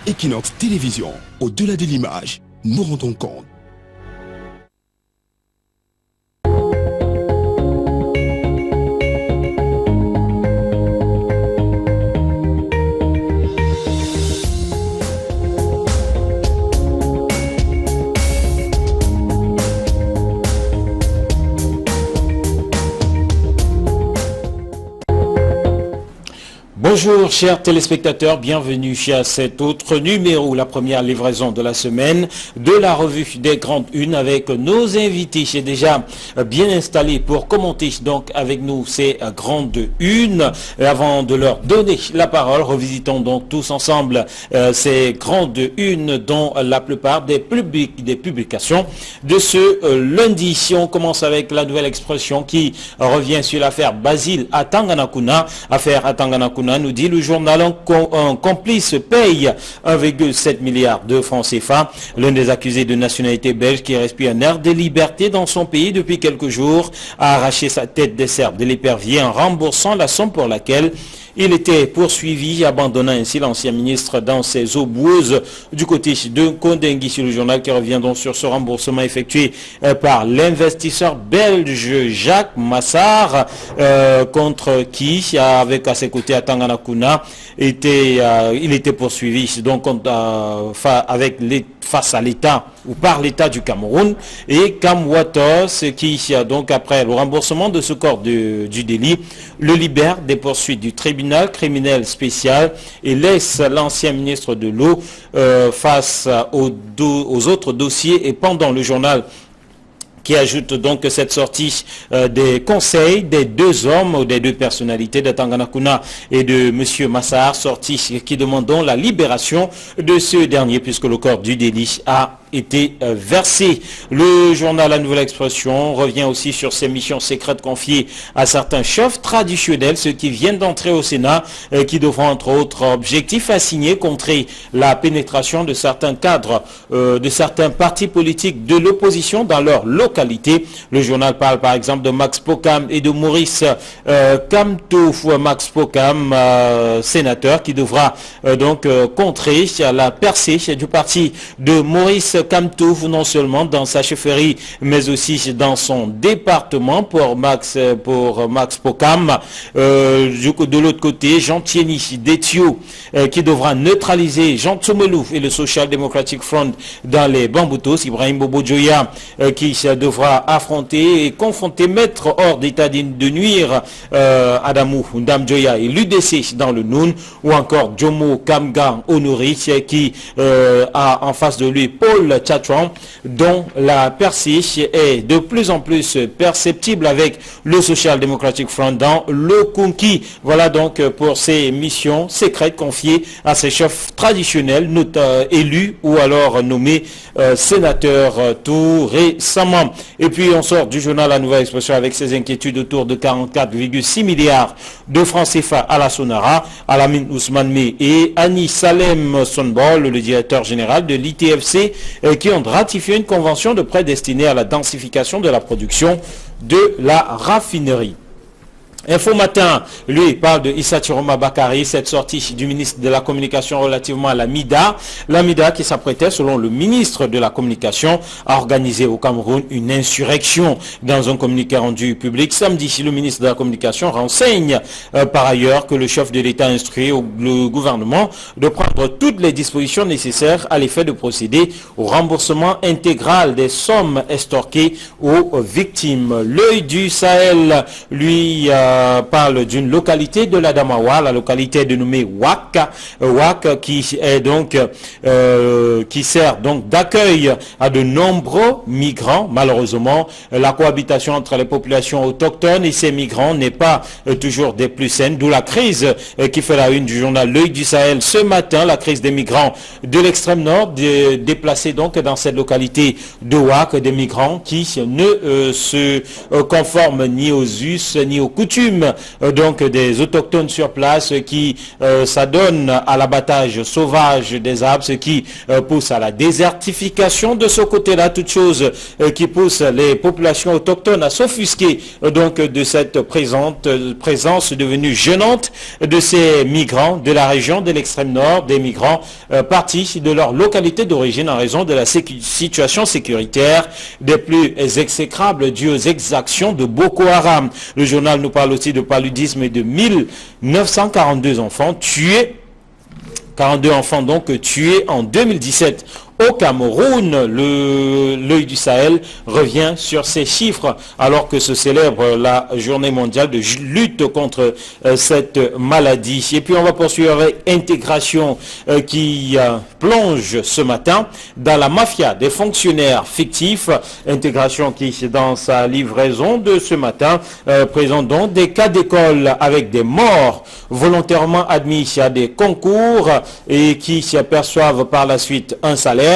Equinox Télévision, au-delà de l'image, nous rendons compte. Bonjour chers téléspectateurs, bienvenue à cet autre numéro, la première livraison de la semaine de la revue des grandes unes avec nos invités. J'ai déjà bien installé pour commenter donc avec nous ces grandes unes. Avant de leur donner la parole, revisitons donc tous ensemble ces grandes unes dont la plupart des publications de ce lundi. On commence avec la nouvelle expression qui revient sur l'affaire Basile à Tanganakuna. Affaire à Tanganakuna, nous dit le journal, un complice paye 1,7 milliard de francs CFA. L'un des accusés de nationalité belge qui respire un air de liberté dans son pays depuis quelques jours a arraché sa tête des cerfs de l'épervier en remboursant la somme pour laquelle il était poursuivi, abandonnant ainsi l'ancien ministre dans ses eaux boueuses du côté de Kondengui. Sur le journal qui revient donc sur ce remboursement effectué par l'investisseur belge Jacques Massard, contre qui, avec à ses côtés à Tanganakuna, il était poursuivi donc face à l'État ou par l'État du Cameroun, et Kamwatos qui donc après le remboursement de ce corps du délit le libère des poursuites du tribunal criminel spécial et laisse l'ancien ministre de l'eau face aux autres dossiers. Et pendant le journal qui ajoute donc que cette sortie des conseils des deux hommes ou des deux personnalités de Tanganakuna et de M. Massard, sortie qui demandent la libération de ce dernier puisque le corps du délit a été versé. Le journal La Nouvelle Expression revient aussi sur ces missions secrètes confiées à certains chefs traditionnels, ceux qui viennent d'entrer au Sénat, qui devront entre autres objectifs assignés contrer la pénétration de certains cadres, de certains partis politiques de l'opposition dans leur localité. Le journal parle par exemple de Max Pokam et de Maurice Kamtouf. Max Pokam, sénateur, qui devra donc contrer la percée du parti de Maurice Kamtouf, non seulement dans sa chefferie, mais aussi dans son département. Pour Max Pokam. De l'autre côté, Jean Tieni d'Etio, qui devra neutraliser Jean Tsomelou et le Social Democratic Front dans les Bamboutos. Ibrahim Bobo Djoya, qui devra affronter et confronter, mettre hors d'état de nuire Adamou Ndam Djoya et l'UDC dans le Noun, ou encore Jomo Kamga Honori, qui a en face de lui Paul Tchatouan, dont la percée est de plus en plus perceptible avec le Social Democratic Front dans le Kunki. Voilà donc pour ces missions secrètes confiées à ces chefs traditionnels, élus ou alors nommés sénateurs tout récemment. Et puis on sort du journal La Nouvelle Expression avec ses inquiétudes autour de 44,6 milliards de francs CFA à la Sonara, Alamine Ousmane Meh et Annie Salem Sonbol, le directeur général de l'ITFC, qui ont ratifié une convention de prêt destinée à la densification de la production de la raffinerie. Info Matin, lui, parle de Issa Chiroma Bakari, cette sortie du ministre de la Communication relativement à la MIDA. La MIDA qui s'apprêtait, selon le ministre de la Communication, à organiser au Cameroun une insurrection. Dans un communiqué rendu public samedi, le ministre de la Communication renseigne par ailleurs que le chef de l'État instruit le gouvernement de prendre toutes les dispositions nécessaires à l'effet de procéder au remboursement intégral des sommes estorquées aux victimes. L'œil du Sahel, lui, parle d'une localité de l'Adamawa, la localité dénommée Ouak, qui est donc qui sert donc d'accueil à de nombreux migrants. Malheureusement, la cohabitation entre les populations autochtones et ces migrants n'est pas toujours des plus saines, d'où la crise qui fait la une du journal L'œil du Sahel ce matin, la crise des migrants de l'extrême nord, déplacés donc dans cette localité de Ouak, des migrants qui ne se conforment ni aux us ni aux coutumes coutumes donc des autochtones sur place qui s'adonnent à l'abattage sauvage des arbres, ce qui pousse à la désertification. De ce côté-là, toute chose qui pousse les populations autochtones à s'offusquer donc de cette présence devenue gênante de ces migrants de la région de l'extrême nord, des migrants partis de leur localité d'origine en raison de la situation sécuritaire des plus exécrables dues aux exactions de Boko Haram. Le journal nous parle aussi de paludisme et de 1942 enfants tués. 42 enfants donc tués en 2017 au Cameroun. L'œil du Sahel revient sur ces chiffres alors que se célèbre la journée mondiale de lutte contre cette maladie. Et puis on va poursuivre avec Intégration qui plonge ce matin dans la mafia des fonctionnaires fictifs. Intégration qui, dans sa livraison de ce matin, présente donc des cas d'école avec des morts volontairement admis à des concours et qui s'aperçoivent par la suite un salaire.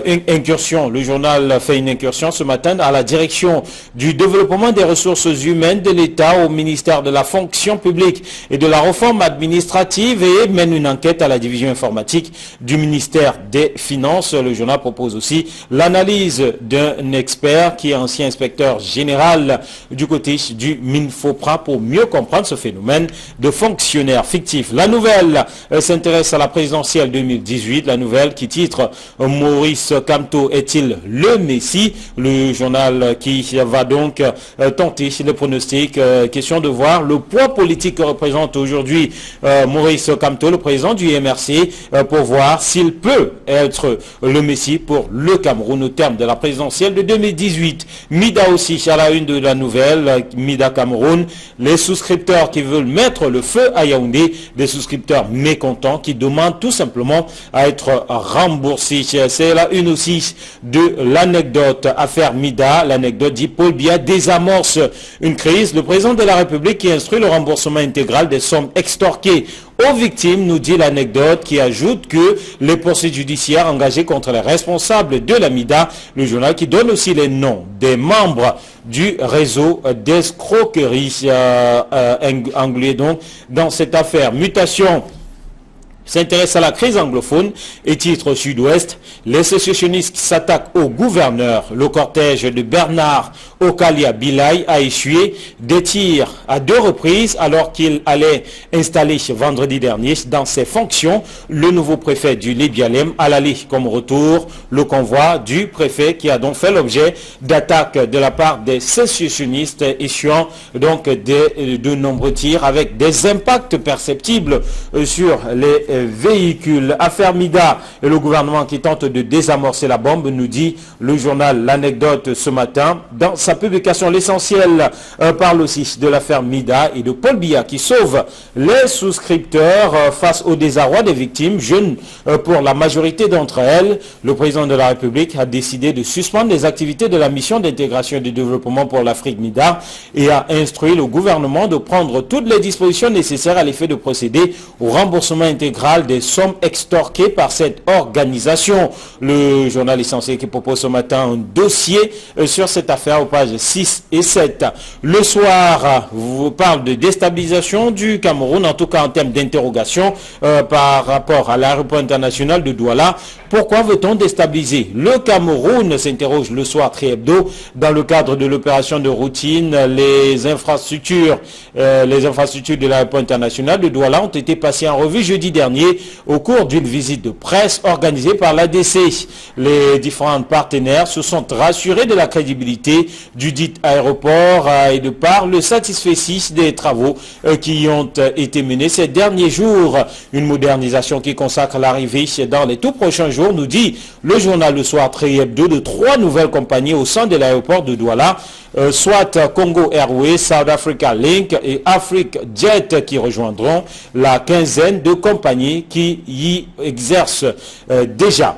Une incursion, le journal fait une incursion ce matin à la direction du développement des ressources humaines de l'État au ministère de la fonction publique et de la réforme administrative et mène une enquête à la division informatique du ministère des Finances. Le journal propose aussi l'analyse d'un expert qui est ancien inspecteur général du côté du Minfopra pour mieux comprendre ce phénomène de fonctionnaires fictifs. La nouvelle s'intéresse à la présidentielle 2018, la nouvelle qui titre Maurice Kamto est-il le Messie? Le journal qui va donc tenter le pronostic. Question de voir le poids politique que représente aujourd'hui Maurice Kamto, le président du MRC, pour voir s'il peut être le Messie pour le Cameroun au terme de la présidentielle de 2018. Mida aussi à la une de la nouvelle, Mida Cameroun, les souscripteurs qui veulent mettre le feu à Yaoundé, des souscripteurs mécontents qui demandent tout simplement à être remboursés. C'est la une aussi de l'anecdote affaire Mida. L'anecdote dit Paul Biya désamorce une crise. Le président de la République qui instruit le remboursement intégral des sommes extorquées aux victimes, nous dit l'anecdote qui ajoute que les poursuites judiciaires engagées contre les responsables de la Mida, le journal qui donne aussi les noms des membres du réseau d'escroquerie anglais donc dans cette affaire. Mutation s'intéresse à la crise anglophone et titre au Sud-Ouest, les sécessionnistes s'attaquent au gouverneur. Le cortège de Bernard Okalia Bilay a essuyé des tirs à 2 reprises alors qu'il allait installer vendredi dernier dans ses fonctions le nouveau préfet du Libialem à l'aller comme retour le convoi du préfet qui a donc fait l'objet d'attaques de la part des sécessionnistes issuant donc de nombreux tirs avec des impacts perceptibles sur les véhicules. Affaire Mida et le gouvernement qui tente de désamorcer la bombe, nous dit le journal L'Anecdote ce matin. Dans sa publication, l'essentiel parle aussi de l'affaire Mida et de Paul Biya qui sauve les souscripteurs face au désarroi des victimes, jeunes pour la majorité d'entre elles. Le président de la République a décidé de suspendre les activités de la mission d'intégration et de développement pour l'Afrique Mida et a instruit le gouvernement de prendre toutes les dispositions nécessaires à l'effet de procéder au remboursement intégral des sommes extorquées par cette organisation. Le journal essentiel qui propose ce matin un dossier sur cette affaire aux pages 6 et 7. Le soir, vous parle de déstabilisation du Cameroun, en tout cas en termes d'interrogation par rapport à l'aéroport international de Douala. Pourquoi veut-on déstabiliser le Cameroun, s'interroge le soir Triebdo dans le cadre de l'opération de routine. Les infrastructures de l'aéroport international de Douala ont été passées en revue jeudi dernier au cours d'une visite de presse organisée par l'ADC. Les différents partenaires se sont rassurés de la crédibilité du dit aéroport et de par le satisfecit des travaux qui ont été menés ces derniers jours. Une modernisation qui consacre l'arrivée dans les tout prochains jours, nous dit le journal Le Soir Triebdo, de 3 nouvelles compagnies au sein de l'aéroport de Douala, soit Congo Airways, South Africa Link et Afrique Jet qui rejoindront la quinzaine de compagnies qui y exercent déjà.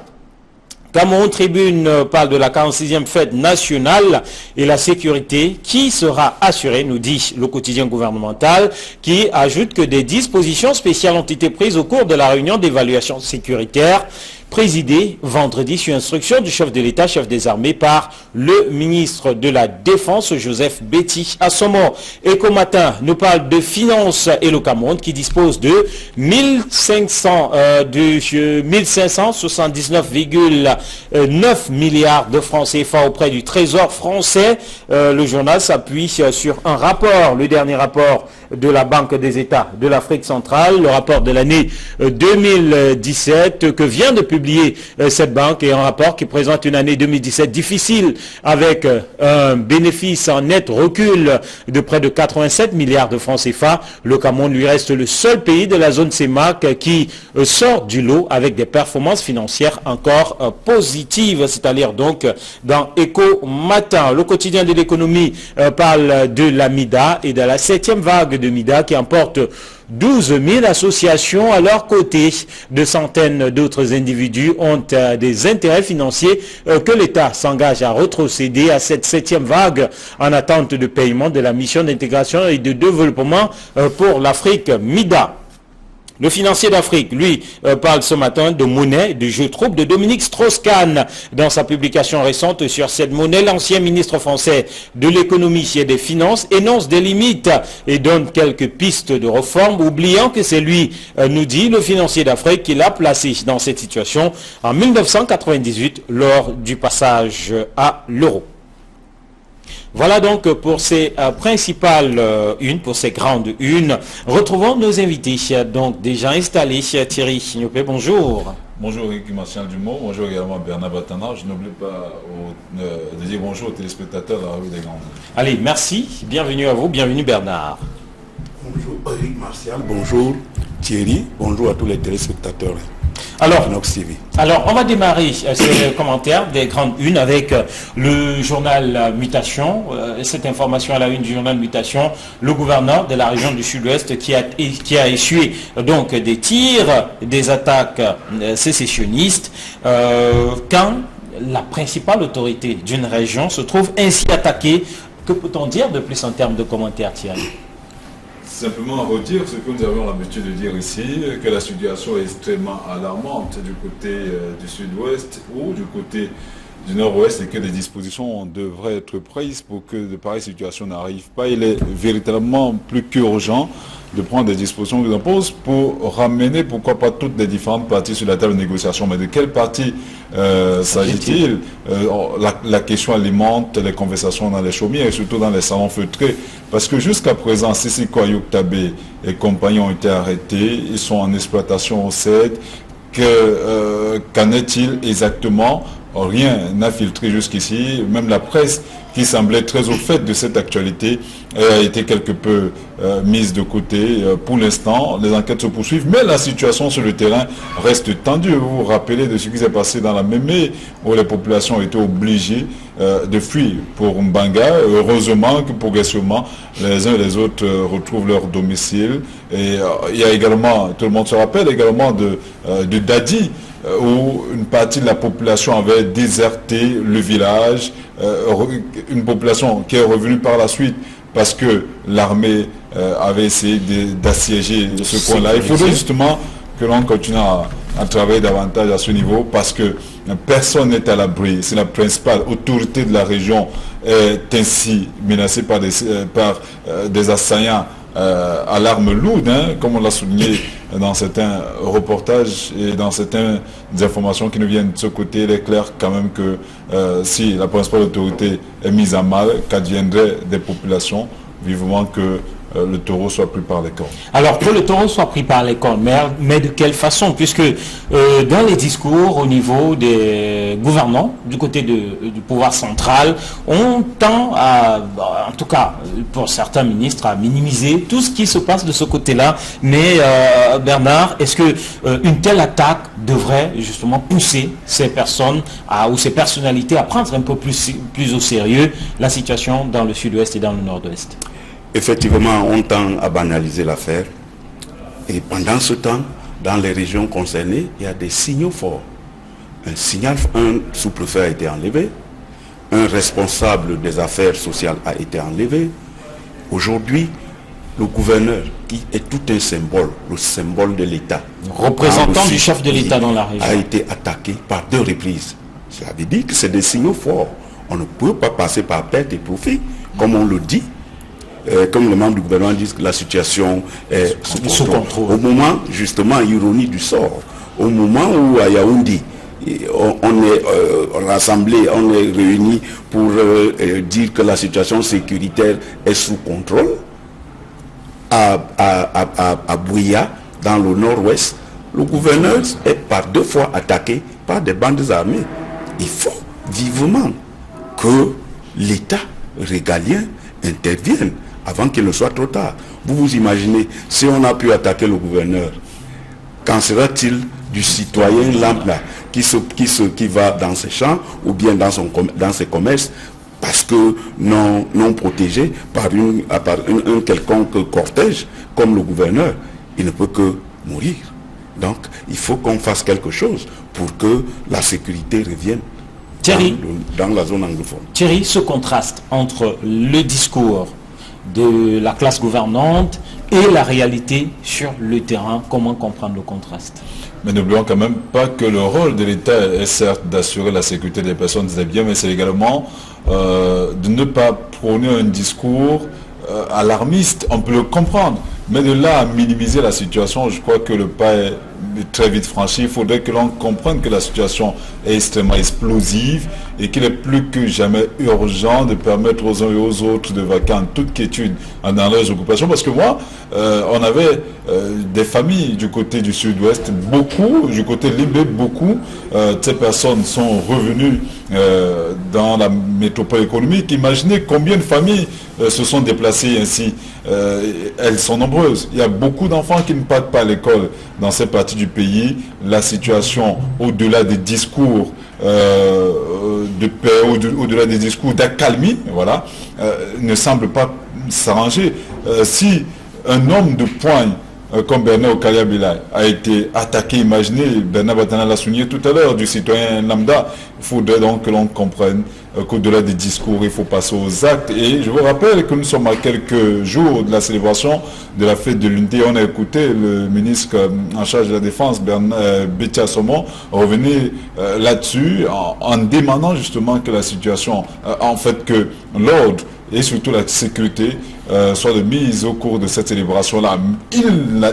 Cameroun Tribune parle de la 46e fête nationale et la sécurité qui sera assurée, nous dit le quotidien gouvernemental, qui ajoute que des dispositions spéciales ont été prises au cours de la réunion d'évaluation sécuritaire présidé vendredi sur instruction du chef de l'État, chef des armées, par le ministre de la Défense, Joseph Betty Assomo. Éco Matin nous parle de finances et le Cameroun qui dispose de 1579,9 milliards de francs CFA auprès du Trésor français. Le journal s'appuie sur un rapport, le dernier rapport de la Banque des États de l'Afrique centrale, le rapport de l'année 2017 que vient de publier cette banque, et un rapport qui présente une année 2017 difficile avec un bénéfice en net recul de près de 87 milliards de francs CFA. Le Cameroun lui reste le seul pays de la zone CEMAC qui sort du lot avec des performances financières encore positives. C'est à dire donc dans Éco Matin. Le quotidien de l'économie parle de la MIDA et de la 7e vague de MIDA qui emporte 12 000 associations à leur côté. De centaines d'autres individus ont des intérêts financiers que l'État s'engage à retrocéder à cette 7e vague en attente de paiement de la mission d'intégration et de développement pour l'Afrique MIDA. Le financier d'Afrique, lui, parle ce matin de monnaie, de jeu trouble de Dominique Strauss-Kahn. Dans sa publication récente sur cette monnaie, l'ancien ministre français de l'économie et des finances énonce des limites et donne quelques pistes de réforme, oubliant que c'est lui, nous dit le financier d'Afrique, qui l'a placé dans cette situation en 1998 lors du passage à l'euro. Voilà donc pour ces principales unes, pour ces grandes unes. Retrouvons nos invités, donc déjà installés. Thierry Chignopé, bonjour. Bonjour Eric Martial Dumont, bonjour également Bernard Batana. Je n'oublie pas de dire bonjour aux téléspectateurs de la rue des Grandes. Allez, merci, bienvenue à vous, bienvenue Bernard. Bonjour Eric Martial, bonjour Thierry, bonjour à tous les téléspectateurs. Alors, on va démarrer ce commentaire des grandes unes avec le journal Mutation. Cette information à la une du journal Mutation, le gouverneur de la région du Sud-Ouest qui a essuyé donc des tirs, des attaques sécessionnistes, quand la principale autorité d'une région se trouve ainsi attaquée. Que peut-on dire de plus en termes de commentaires, Thierry? Simplement redire ce que nous avons l'habitude de dire ici, que la situation est extrêmement alarmante du côté du sud-ouest ou du côté du nord-ouest et que des dispositions devraient être prises pour que de pareilles situations n'arrivent pas. Il est véritablement plus qu'urgent de prendre des dispositions qui imposent pour ramener, pourquoi pas, toutes les différentes parties sur la table de négociation. Mais de quelle partie s'agit-il? La question alimente les conversations dans les chaumières et surtout dans les salons feutrés. Parce que jusqu'à présent, Sissi Koyouk Tabé et compagnie ont été arrêtés. Ils sont en exploitation au CED. Qu'en est-il exactement? Rien n'a filtré jusqu'ici. Même la presse, qui semblait très au fait de cette actualité, a été quelque peu mise de côté. Pour l'instant, les enquêtes se poursuivent, mais la situation sur le terrain reste tendue. Vous vous rappelez de ce qui s'est passé dans la Mémé, où les populations ont été obligées de fuir pour Mbanga. Heureusement que progressivement, les uns et les autres retrouvent leur domicile. Et il y a également, tout le monde se rappelle également de Dadi, où une partie de la population avait déserté le village, une population qui est revenue par la suite parce que l'armée avait essayé d'assiéger ce coin-là. Il faudrait justement que l'on continue à travailler davantage à ce niveau parce que personne n'est à l'abri. C'est la principale autorité de la région est ainsi menacée par des assaillants à l'arme lourde, comme on l'a souligné dans certains reportages et dans certaines informations qui nous viennent de ce côté. Il est clair quand même que si la principale autorité est mise à mal, qu'adviendrait des populations, vivement que le taureau soit pris par les cornes. Alors que le taureau soit pris par les cornes, mais de quelle façon? Puisque dans les discours au niveau des gouvernants, du côté du pouvoir central, on tend à, en tout cas pour certains ministres, à minimiser tout ce qui se passe de ce côté-là. Mais Bernard, est-ce que une telle attaque devrait justement pousser ces personnes ou ces personnalités à prendre un peu plus au sérieux la situation dans le sud-ouest et dans le nord-ouest? Effectivement, on tend à banaliser l'affaire. Et pendant ce temps, dans les régions concernées, il y a des signaux forts. Un sous-préfet a été enlevé. Un responsable des affaires sociales a été enlevé. Aujourd'hui, le gouverneur, qui est tout un symbole, le symbole de l'État, représentant du chef de l'État dans la région, a été attaqué par 2 reprises. Cela veut dire que c'est des signaux forts. On ne peut pas passer par perte et profit, comme on le dit. Comme les membres du gouvernement disent que la situation est sous contrôle. Au moment, justement, ironie du sort, au moment où à Yaoundé, on est rassemblés, on est réunis pour dire que la situation sécuritaire est sous contrôle, à Bouya, dans le nord-ouest, le gouverneur est par 2 fois attaqué par des bandes armées. Il faut vivement que l'État régalien intervienne avant qu'il ne soit trop tard. Vous vous imaginez, si on a pu attaquer le gouverneur, qu'en sera-t-il du citoyen lambda qui va dans ses champs ou bien dans ses commerces parce que non protégé par un quelconque cortège comme le gouverneur, il ne peut que mourir. Donc il faut qu'on fasse quelque chose pour que la sécurité revienne dans la zone anglophone. Thierry, ce contraste entre le discours de la classe gouvernante et la réalité sur le terrain, comment comprendre le contraste? Mais n'oublions quand même pas que le rôle de l'État est certes d'assurer la sécurité des personnes et des biens, mais c'est également de ne pas prôner un discours alarmiste. On peut le comprendre, mais de là à minimiser la situation, je crois que le pas est très vite franchi. Il faudrait que l'on comprenne que la situation est extrêmement explosive et qu'il est plus que jamais urgent de permettre aux uns et aux autres de vaquer en toute quiétude dans leurs occupations. Parce que moi, on avait des familles du côté du sud-ouest, beaucoup, du côté Libé, beaucoup de ces personnes sont revenues dans la métropole économique. Imaginez combien de familles se sont déplacées ainsi. Elles sont nombreuses. Il y a beaucoup d'enfants qui ne partent pas à l'école dans ces parties du pays. La situation, au-delà des discours de paix, au-delà des discours d'accalmie, voilà, ne semble pas s'arranger. Si un homme de poigne comme Bernard Okaliabila a été attaqué, imaginez, Bernard Batana l'a souligné tout à l'heure, du citoyen lambda, il faudrait donc que l'on comprenne qu'au-delà des discours, il faut passer aux actes. Et je vous rappelle que nous sommes à quelques jours de la célébration de la fête de l'unité. On a écouté le ministre en charge de la Défense, Béthia Somon, revenir là-dessus en demandant justement que la situation, en fait que l'ordre et surtout la sécurité soit de mise au cours de cette célébration-là.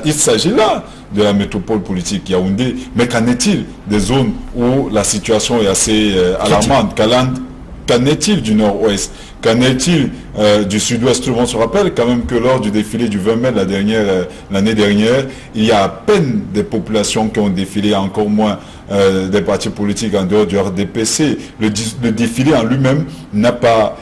Il s'agit là de la métropole politique Yaoundé, mais qu'en est-il des zones où la situation est assez alarmante? Qu'en est-il du nord-ouest? Qu'en est-il du sud-ouest? Tout le monde se rappelle quand même que lors du défilé du 20 mai l'année dernière, il y a à peine des populations qui ont défilé, encore moins des partis politiques en dehors du RDPC. Le défilé en lui-même n'a pas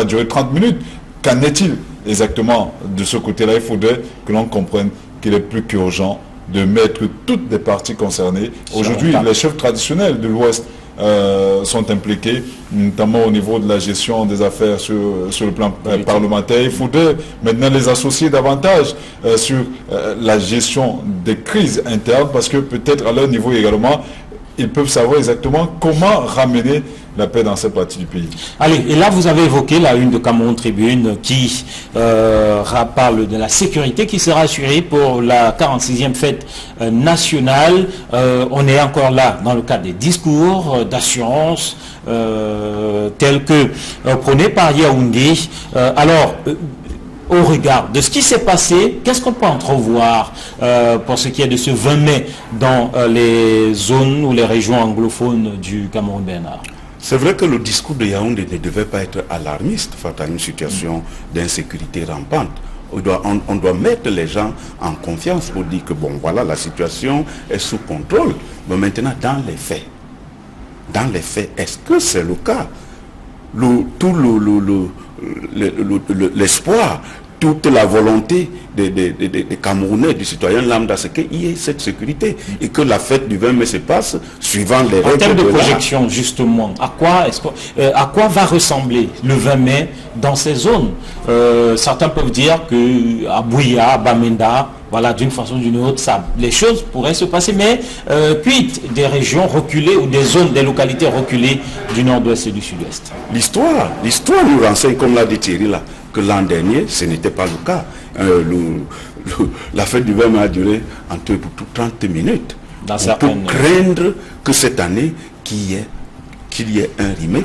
duré 30 minutes. Qu'en est-il exactement de ce côté-là? Il faudrait que l'on comprenne qu'il est plus qu'urgent de mettre toutes les parties concernées. Aujourd'hui, les chefs traditionnels de l'Ouest sont impliqués, notamment au niveau de la gestion des affaires sur le plan parlementaire. Il faudrait maintenant les associer davantage sur la gestion des crises internes, parce que peut-être à leur niveau également, ils peuvent savoir exactement comment ramener la paix dans cette partie du pays. Allez, et là vous avez évoqué la une de Cameroun Tribune qui parle de la sécurité qui sera assurée pour la 46e fête nationale. On est encore là dans le cadre des discours d'assurance tels que prônés par Yaoundé. Au regard de ce qui s'est passé, qu'est-ce qu'on peut entrevoir pour ce qui est de ce 20 mai dans les zones ou les régions anglophones du Cameroun, Bernard? C'est vrai que le discours de Yaoundé ne devait pas être alarmiste face à une situation d'insécurité rampante. On doit mettre les gens en confiance pour dire que bon voilà, la situation est sous contrôle. Mais maintenant, dans les faits, est-ce que c'est le cas? L'espoir, toute la volonté des Camerounais, du citoyen lambda, c'est qu'il y ait cette sécurité et que la fête du 20 mai se passe suivant les règles. En termes de projection, justement, à quoi va ressembler le 20 mai dans ces zones? Certains peuvent dire qu'à Bouya, à Bamenda, voilà, d'une façon ou d'une autre, les choses pourraient se passer, mais quid des régions reculées ou des zones, des localités reculées du nord-ouest et du sud-ouest? L'histoire nous renseigne, comme l'a dit Thierry là, que l'an dernier, ce n'était pas le cas. La fête du 20 mai a duré entre 30 minutes. On peut craindre que cette année, qu'il y ait un remake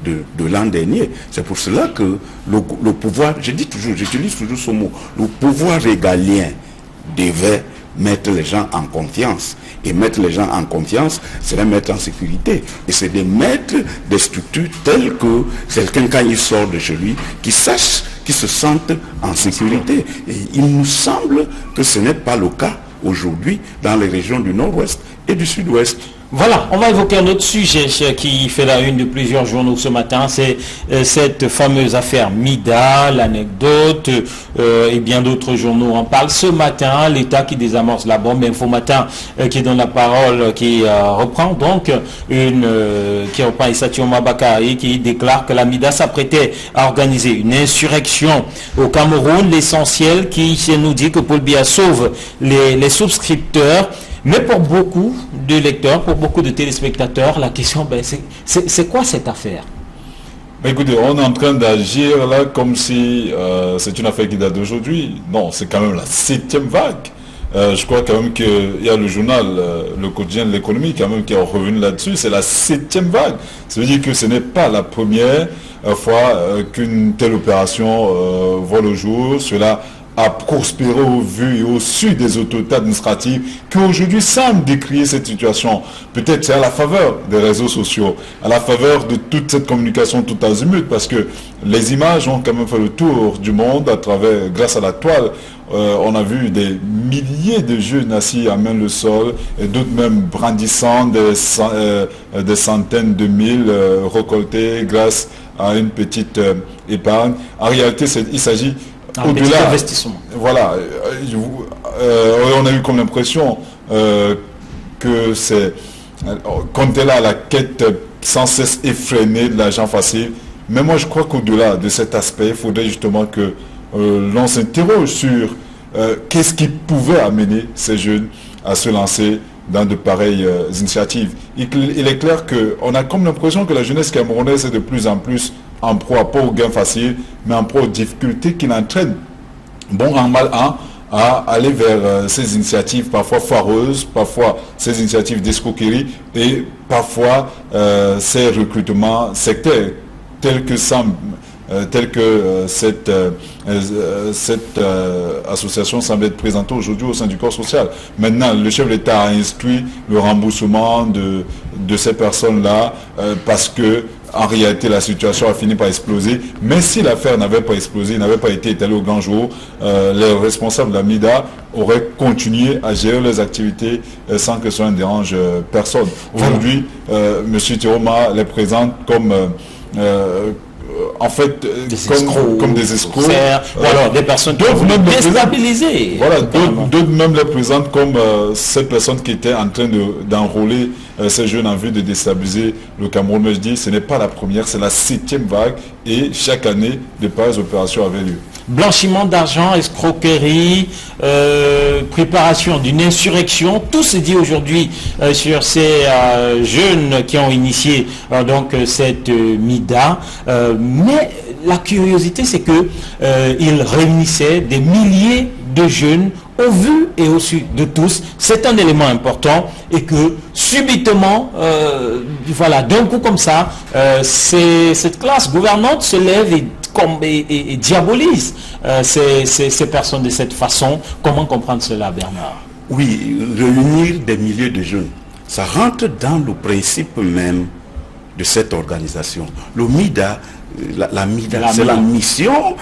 de l'an dernier. C'est pour cela que le pouvoir, j'utilise toujours ce mot, le pouvoir régalien devait mettre les gens en confiance. Et mettre les gens en confiance, c'est les mettre en sécurité. Et c'est de mettre des structures telles que quelqu'un, quand il sort de chez lui, qui sache, qui se sente en sécurité. Et il nous semble que ce n'est pas le cas aujourd'hui dans les régions du nord-ouest et du sud-ouest. Voilà, on va évoquer un autre sujet qui fait la une de plusieurs journaux ce matin, c'est cette fameuse affaire Mida, l'anecdote, et bien d'autres journaux en parlent. Ce matin, l'État qui désamorce la bombe, Info Matin qui donne la parole, qui reprend donc qui reprend Issa Thioma Bakari, qui déclare que la Mida s'apprêtait à organiser une insurrection au Cameroun. L'essentiel qui nous dit que Paul Biya sauve les souscripteurs. Mais pour beaucoup de lecteurs, pour beaucoup de téléspectateurs, la question, c'est quoi cette affaire? Écoutez, on est en train d'agir là comme si c'est une affaire qui date d'aujourd'hui. Non, c'est quand même la 7e vague. Je crois quand même qu'il y a le journal, le quotidien de l'économie quand même qui est revenu là-dessus. C'est la 7e vague. Ça veut dire que ce n'est pas la première fois qu'une telle opération voit le jour. Cela a prospéré au vu et au su des autorités administratives qui aujourd'hui semblent décrier cette situation. Peut-être c'est à la faveur des réseaux sociaux, à la faveur de toute cette communication tout azimut, parce que les images ont quand même fait le tour du monde grâce à la toile. On a vu des milliers de jeunes assis à main le sol et d'autres même brandissant des centaines de mille récoltés grâce à une petite épargne. En réalité, il s'agit au-delà, voilà, on a eu comme l'impression que c'est qu'on était là à la quête sans cesse effrénée de l'argent facile. Mais moi je crois qu'au-delà de cet aspect, il faudrait justement que l'on s'interroge sur qu'est-ce qui pouvait amener ces jeunes à se lancer dans de pareilles initiatives. Il est clair qu'on a comme l'impression que la jeunesse camerounaise est de plus en plus en proie, pas au gain facile, mais en proie aux difficultés qui l'entraînent, bon an, mal an, à aller vers ces initiatives parfois foireuses, parfois ces initiatives d'escroquerie et parfois ces recrutements sectaires, tels que cette association semble être présentée aujourd'hui au sein du corps social. Maintenant, le chef de l'État a instruit le remboursement de ces personnes-là parce que en réalité, la situation a fini par exploser. Mais si l'affaire n'avait pas explosé, n'avait pas été étalée au grand jour, les responsables de la MIDA auraient continué à gérer leurs activités sans que cela ne dérange personne. Aujourd'hui, M. Thioma les présente comme en fait, comme des escrocs, ou alors des personnes qui ont déstabilisées. Voilà, d'autres même les présentent comme cette personne qui était en train d'enrôler ces jeunes en vue de déstabiliser le Cameroun. Mais je dis, ce n'est pas la première, c'est la 7e vague et chaque année, de pareilles opérations avaient lieu. Blanchiment d'argent, escroquerie, préparation d'une insurrection, tout se dit aujourd'hui sur ces jeunes qui ont initié donc cette MIDA. Mais la curiosité, c'est que ils réunissaient des milliers de jeunes au vu et au su de tous. C'est un élément important et que subitement, voilà, d'un coup comme ça, cette classe gouvernante se lève et diabolise ces personnes de cette façon. Comment comprendre cela, Bernard? Oui, réunir des milliers de jeunes, ça rentre dans le principe même de cette organisation. Le MIDA, la MIDA, c'est la mission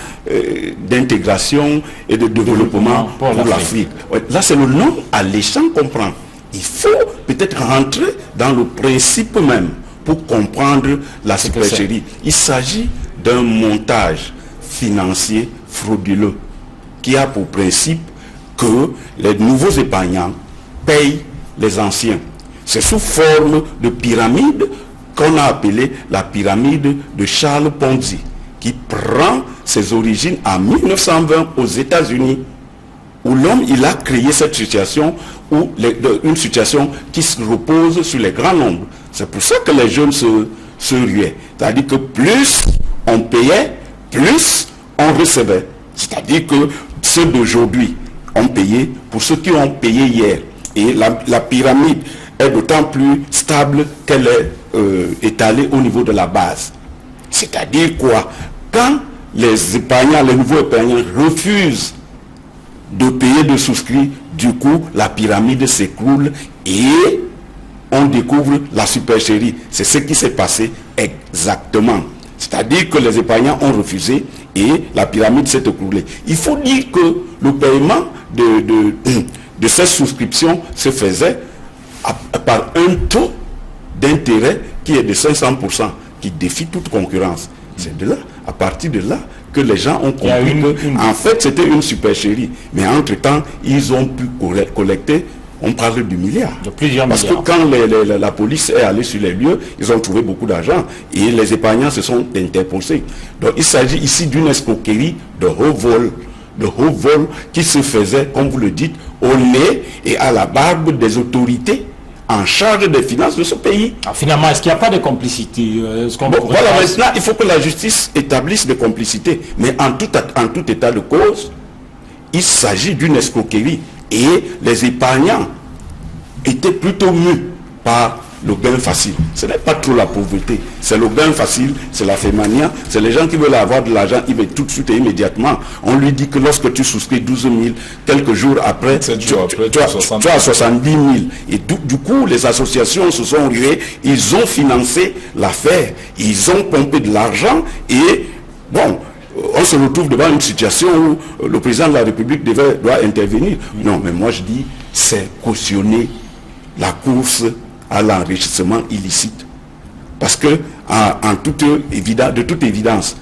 d'intégration et de développement pour l'Afrique. Là, c'est le nom alléchant qu'on prend. Il faut peut-être rentrer dans le principe même pour comprendre la supercherie. Il s'agit d'un montage financier frauduleux qui a pour principe que les nouveaux épargnants payent les anciens. C'est sous forme de pyramide qu'on a appelé la pyramide de Charles Ponzi, qui prend ses origines en 1920 aux États-Unis, où l'homme il a créé cette situation, une situation qui se repose sur les grands nombres. C'est pour ça que les jeunes se ruaient. C'est-à-dire que plus on payait, plus on on recevait. C'est-à-dire que ceux d'aujourd'hui ont payé pour ceux qui ont payé hier. Et la pyramide est d'autant plus stable qu'elle est étalée au niveau de la base. C'est-à-dire quoi? Quand les épargnants, les nouveaux épargnants refusent de payer de souscrits, du coup, la pyramide s'écroule et on découvre la supercherie. C'est ce qui s'est passé exactement. C'est-à-dire que les épargnants ont refusé et la pyramide s'est écroulée. Il faut dire que le paiement de ces souscriptions se faisait par un taux d'intérêt qui est de 500%, qui défie toute concurrence. C'est de là, à partir de là, que les gens ont compris en fait c'était une supercherie. Mais entre-temps, ils ont pu collecter, on parle du milliard. De plusieurs Parce milliards. que quand la police est allée sur les lieux, ils ont trouvé beaucoup d'argent et les épargnants se sont interposés. Donc il s'agit ici d'une escroquerie de haut vol. De haut vol qui se faisait, comme vous le dites, au nez et à la barbe des autorités en charge des finances de ce pays. Alors, finalement, est-ce qu'il n'y a pas de complicité Voilà, maintenant, il faut que la justice établisse des complicités. Mais en tout état de cause, il s'agit d'une escroquerie. Et les épargnants étaient plutôt mus par le gain facile. Ce n'est pas trop la pauvreté, c'est le gain facile, c'est la fémania, c'est les gens qui veulent avoir de l'argent, ils veulent tout de suite et immédiatement. On lui dit que lorsque tu souscris 12 000, quelques jours après, tu as 70 000. Et du coup, les associations se sont ruées, ils ont financé l'affaire, ils ont pompé de l'argent et bon, on se retrouve devant une situation où le président de la République doit intervenir. Non, mais moi je dis, c'est cautionner la course à l'enrichissement illicite. Parce que, de toute évidence,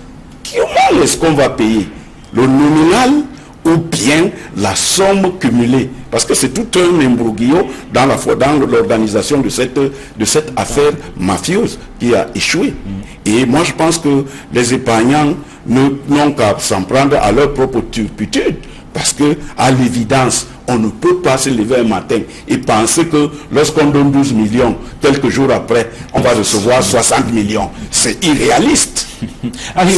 comment est-ce qu'on va payer? Le nominal ou bien la somme cumulée? Parce que c'est tout un imbroglio dans l'organisation de cette affaire mafieuse qui a échoué. Et moi je pense que les épargnants n'ont qu'à s'en prendre à leur propre turpitude. Parce que, à l'évidence, on ne peut pas se lever un matin et penser que lorsqu'on donne 12 millions, quelques jours après, on va recevoir 60 millions. C'est irréaliste. Allez,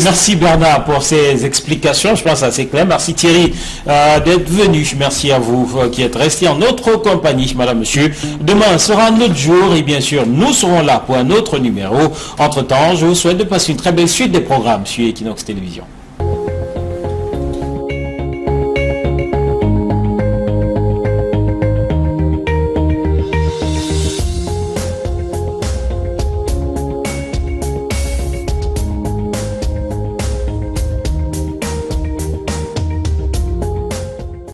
merci Bernard pour ces explications, je pense assez clair. Merci Thierry d'être venu. Merci à vous qui êtes restés en notre compagnie, madame, monsieur. Demain sera un autre jour et bien sûr, nous serons là pour un autre numéro. Entre-temps, je vous souhaite de passer une très belle suite des programmes sur Equinox Télévision.